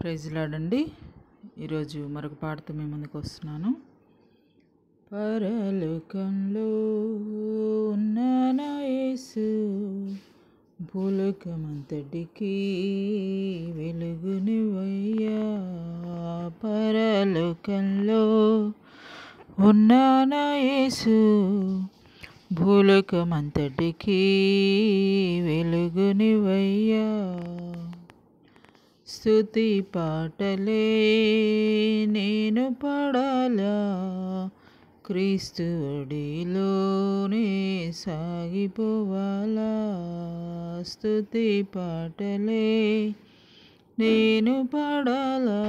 Praise Lord అండి. ఈరోజు మరొక పాటతో మీ ముందుకు వస్తున్నాను. పరలోకంలో ఉన్న నా యేసు భూలోకమంతటికి వెలుగునివయ్యా. పరలోకంలో ఉన్న నా యేసు భూలోకమంతటికి వెలుగునివయ్యా. స్తుతి పాటలే నేను పాడాలా, క్రీస్తు ఒడిలోనే సాగిపోవాలా. స్తుతి పాటలే నేను పాడాలా,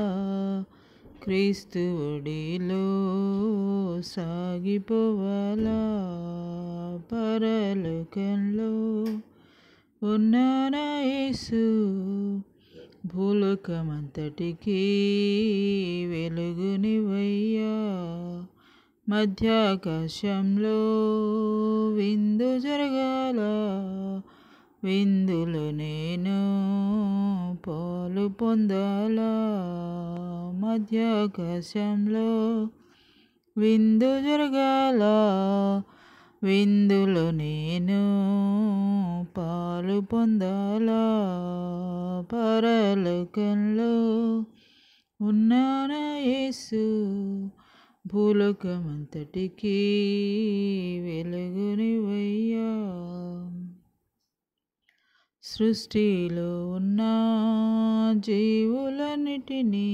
క్రీస్తు ఒడిలో సాగిపోవాలా. పరలోకంలో ఉన్న నా యేసు భూలోకమంతటికి వెలుగునివయ్యా. మధ్యాకాశంలో విందు జరగాల, విందులో నేను పాలు పొందాలా. మధ్యాకాశంలో విందు జరగాల, విందులో నేను పాలు పొందాలా. పరలోకంలో ఉన్న నా యేసు భూలోకమంతటికి వెలుగునివయ్యా. సృష్టిలో ఉన్న జీవులన్నిటినీ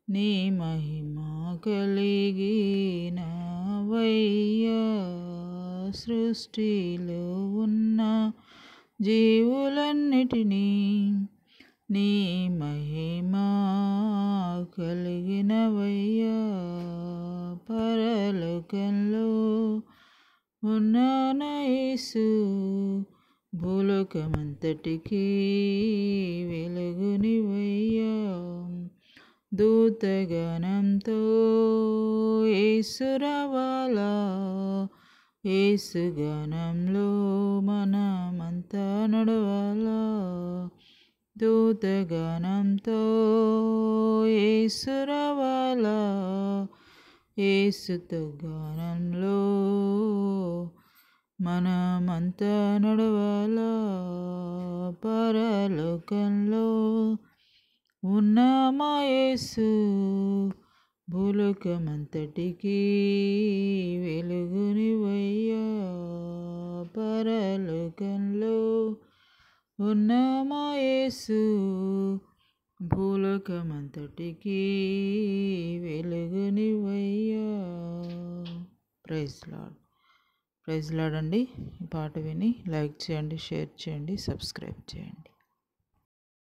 నీ మహిమ కలిగినవయ్యా. సృష్టిలో ఉన్న జీవులన్నిటినీ నీ మహిమ కలిగినవయ్యా. పరలోకంలో ఉన్న నా యేసు భూలోకమంతటికి వెలుగునివయ్యా. దూతగణంతో యేసు రావాలా, యేసు గణంలో మనమంతా నడవాలా. దూతగణంతో యేసు రావాలా, యేసుతో గానంలో మనమంతా నడవాలా. పరలోకంలో ఉన్న మా యేసు భూలోకమంతటికి వెలుగునివయ్యా. పరలోకంలో ఉన్న మా యేసు భూలోకమంతటికి వెలుగునివయ్యా. Praise Lord. ప్రైజ్ లార్డ్ అండి. ఈ పాట విని లైక్ చేయండి, షేర్ చేయండి, సబ్స్క్రైబ్ చేయండి.